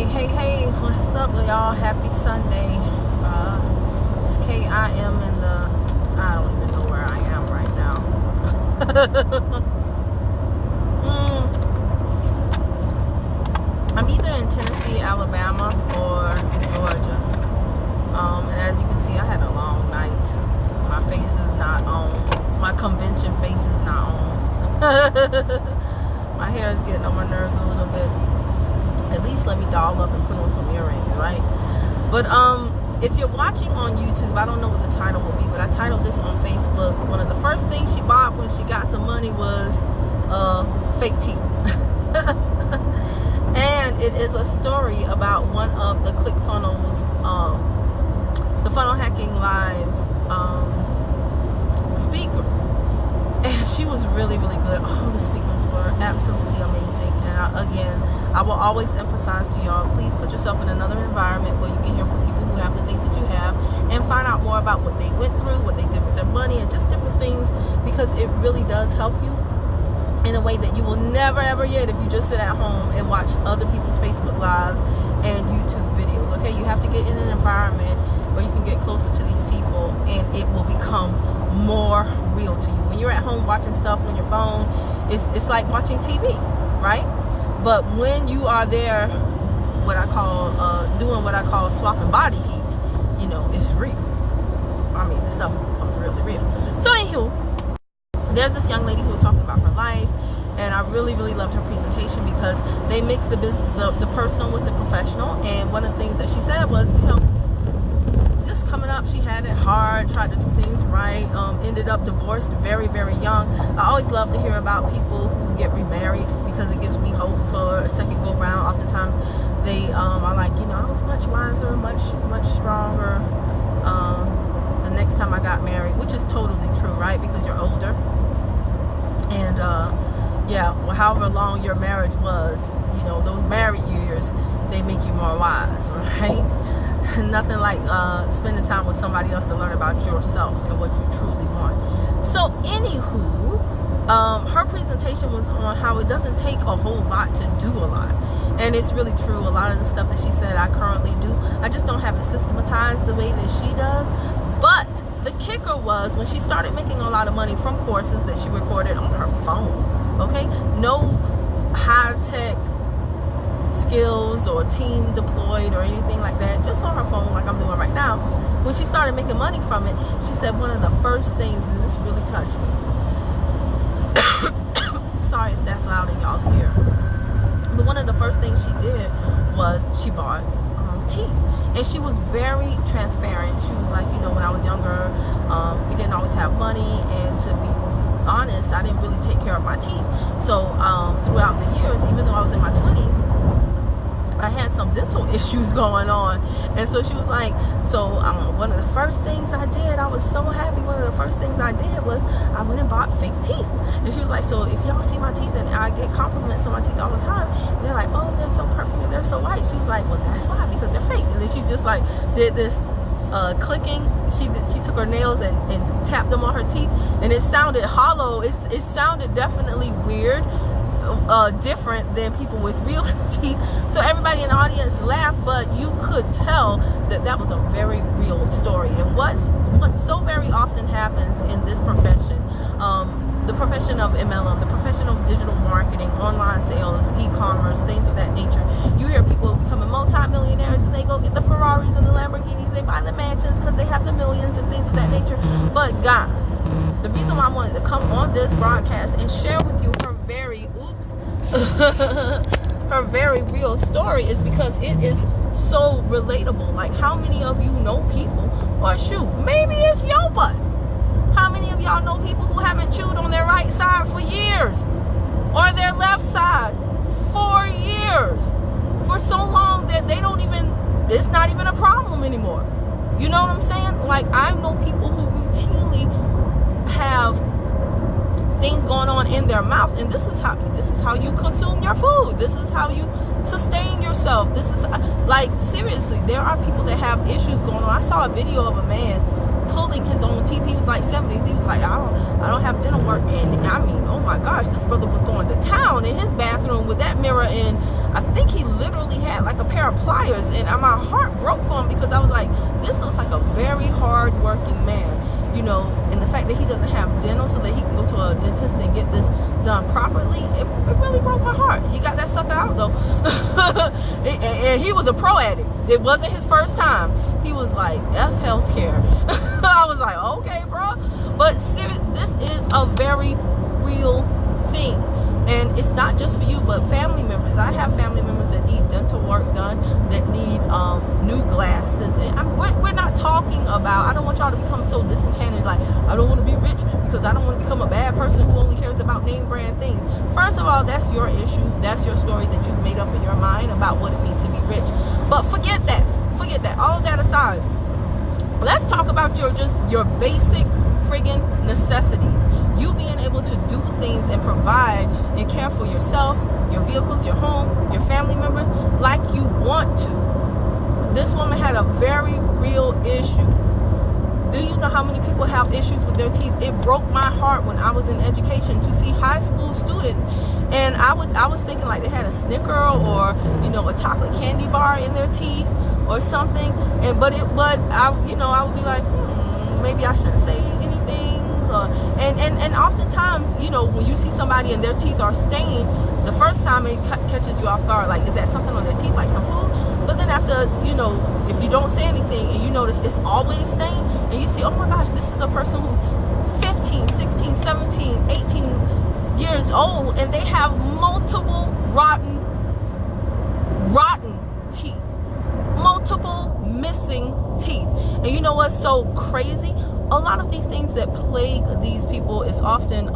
Hey, what's up, y'all? Happy Sunday. It's K. I am in the, I don't even know where I am right now. I'm either in Tennessee, Alabama, or Georgia. And as you can see, I had a long night. My face is not on. My convention face is not on. My hair is getting on my nerves a little bit. At least let me doll up and put on some earrings, right? But if you're watching on YouTube, I don't know what the title will be, but I titled this on Facebook. One of the first things she bought when she got some money was fake teeth. And it is a story about one of the ClickFunnels, the funnel hacking live speakers. And she was really, really good. All the speakers were absolutely amazing. And again, I will always emphasize to y'all, please put yourself in another environment where you can hear from people who have the things that you have and find out more about what they went through, what they did with their money, and just different things, because it really does help you in a way that you will never ever get if you just sit at home and watch other people's Facebook lives and YouTube videos. Okay, you have to get in an environment where you can get closer to these people and it will become more real to you. When you're at home watching stuff on your phone, it's like watching TV, right? But when you are there, what I call doing what I call swapping body heat, you know, it's real. I mean, the stuff becomes really real. So anywho, there's this young lady who was talking about her life, and I really, really loved her presentation because they mixed the personal with the professional. And one of the things that she said was, you know, just coming up, she had it hard, tried to do things right, ended up divorced very, very young. I always love to hear about people who get remarried because it gives me hope for a second go round. Oftentimes they are like, you know, I was much wiser, much stronger the next time I got married, which is totally true, right? Because you're older. And yeah, well, however long your marriage was, you know, those married years, they make you more wise, right? Nothing like spending time with somebody else to learn about yourself and what you truly want. So anywho, her presentation was on how it doesn't take a whole lot to do a lot. And it's really true. A lot of the stuff that she said I currently do, I just don't have it systematized the way that she does. But the kicker was when she started making a lot of money from courses that she recorded on her phone. Okay, no high-tech skills or team deployed or anything like that, just on her phone like I'm doing right now. When she started making money from it, she said one of the first things, and this really touched me. Sorry if that's loud in y'all's ear, but one of the first things she did was she bought teeth. And she was very transparent. She was like, you know, when I was younger, we didn't always have money, and to be honest, I didn't really take care of my teeth. So throughout the years, even though I was in my 20s, I had some dental issues going on. And so she was like, so one of the first things I did, I was so happy, one of the first things I did was I went and bought fake teeth. And she was like, so if y'all see my teeth, and I get compliments on my teeth all the time, and they're like, oh, they're so perfect and they're so white. She was like, well, that's why, because they're fake. And then she just like did this clicking. She took her nails and tapped them on her teeth, and it sounded hollow. It sounded definitely weird, different than people with real teeth. So everybody in the audience laughed, but you could tell that that was a very real story. And what so very often happens in this profession, the profession of MLM, the profession of digital marketing, online sales, e-commerce, things of that nature, you hear people becoming multi-millionaires and they go get the Ferraris and the Lamborghinis, they buy the mansions because they have the millions and things of that nature. But guys, the reason why I wanted to come on this broadcast and share with you her very her very real story is because it is so relatable. Like, how many of you know people, or shoot, maybe it's your butt, how many of y'all know people who haven't chewed on their right side for years, or their left side for years, for so long that they don't even, it's not even a problem anymore? You know what I'm saying? Like, I know people who routinely have things going on in their mouth, and this is how you consume your food. This is how you sustain yourself. This is like, seriously, there are people that have issues going on. I saw a video of a man pulling his own teeth. He was like 70s. He was like, I don't have dental work. And I mean, oh my gosh, this brother was going to town in his bathroom with that mirror, and I think he literally had had like a pair of pliers, and my heart broke for him because I was like, this looks like a very hard working man, you know, and the fact that he doesn't have dental so that he can go to a dentist and get this done properly, it really broke my heart. He got that sucker out though. And he was a pro at it. It wasn't his first time. He was like, F healthcare. I was like, okay, bro. But seriously, this is a very real thing. And it's not just for you, but family members. I have family members that need dental work done, that need new glasses. And we're not talking about, I don't want y'all to become so disenchanted, like, I don't want to be rich because I don't want to become a bad person who only cares about name brand things. First of all, that's your issue. That's your story that you've made up in your mind about what it means to be rich. But forget that. Forget that. All of that aside, let's talk about your basic friggin' necessities. You being able to do things and provide and care for yourself, your vehicles, your home, your family members like you want to. This woman had a very real issue. Do you know how many people have issues with their teeth? It broke my heart when I was in education to see high school students, and I was thinking like they had a Snicker or, you know, a chocolate candy bar in their teeth or something. But I would be like, maybe I shouldn't say anything. And oftentimes, you know, when you see somebody and their teeth are stained, the first time it catches you off guard, like, is that something on their teeth, like some food? But then after, you know, if you don't say anything and you notice it's always stained, and you see, oh my gosh, this is a person who's 15, 16, 17, 18 years old, and they have multiple rotten teeth, multiple missing teeth. And you know what's so crazy? A lot of these things that plague these people is often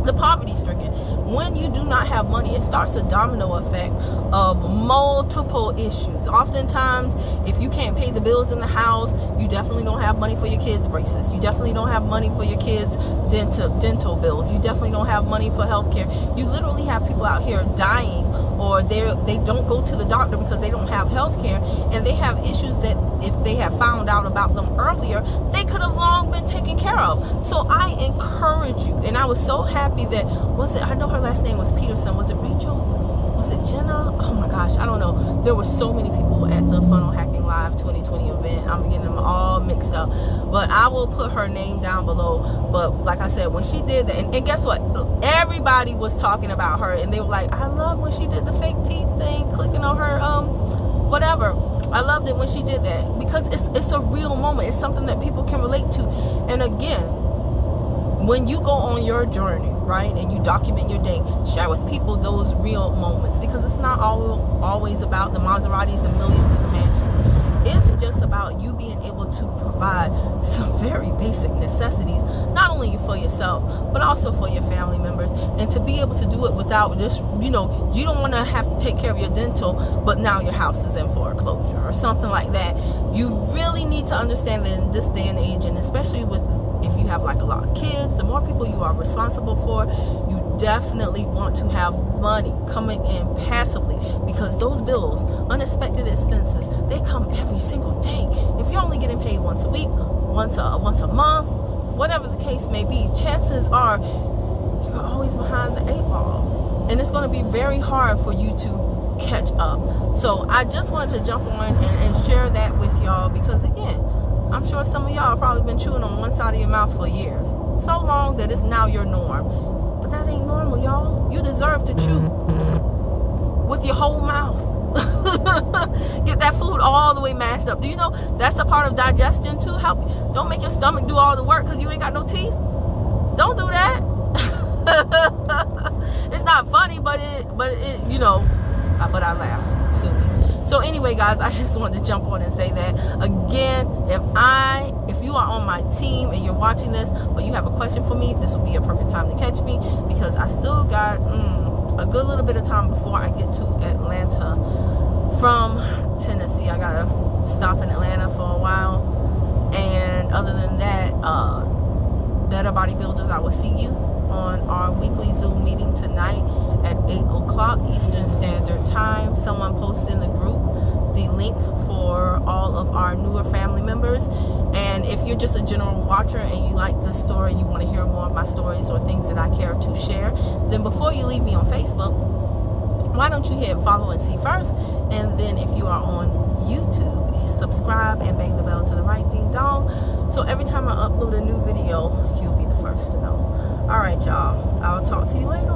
the poverty stricken. When you do not have money, it starts a domino effect of multiple issues. Oftentimes, if you can't pay the bills in the house, you definitely don't have money for your kids' braces. You definitely don't have money for your kids' dental bills. You definitely don't have money for healthcare. You literally have people out here dying, or they don't go to the doctor because they don't have healthcare, and they have issues that if they had found out about them earlier, they could have long been taken care of. So I encourage you, and I was so happy that, I know her last name was Pederson. Was it Rachel? Was it Jenna? Oh my gosh, I don't know. There were so many people at the Funnel Hacking Live 2020 event. I'm getting them all mixed up. But I will put her name down below. But like I said, when she did that, and guess what? Everybody was talking about her, and they were like, I love when she did the fake teeth thing, clicking on her, whatever. I loved it when she did that, because it's a real moment. It's something that people can relate to. And again, when you go on your journey, right, and you document your day, share with people those real moments, because it's not always about the Maseratis, the millions, and the mansions. It's just about you being able to provide some very basic necessities, not only for yourself, but also for your family members, and to be able to do it without just, you know, you don't want to have to take care of your dental, but now your house is in foreclosure or something like that. You really need to understand that in this day and age, and especially with, if you have like a lot of kids, the more people you are responsible for, you definitely want to have money coming in passively, because those bills, unexpected expenses, they come every single day. If you're only getting paid once a week, once a month, whatever the case may be, chances are you're always behind the 8 ball, and it's going to be very hard for you to catch up. So I just wanted to jump on and share that with y'all, because again, I'm sure some of y'all have probably been chewing on one side of your mouth for years. So long that it's now your norm. But that ain't normal, y'all. You deserve to chew with your whole mouth. Get that food all the way mashed up. Do you know that's a part of digestion too? Don't make your stomach do all the work because you ain't got no teeth. Don't do that. It's not funny, but it you know, but I laughed. Sue me. So anyway, guys, I just wanted to jump on and say that again. If you are on my team and you're watching this, but you have a question for me, this will be a perfect time to catch me, because I still got a good little bit of time before I get to Atlanta from Tennessee. I gotta stop in Atlanta for a while, and other than that, Better Bodybuilders, I will see you on our weekly Zoom meeting tonight at 8 o'clock Eastern Standard Time. Someone posted in the group the link for all of our newer family members. And if you're just a general watcher and you like this story, you want to hear more of my stories or things that I care to share, then before you leave me on Facebook, why don't you hit follow and see first? And then if you are on YouTube, subscribe and bang the bell to the right, ding dong. So every time I upload a new video, you'll be the first to know. All right, y'all. I'll talk to you later.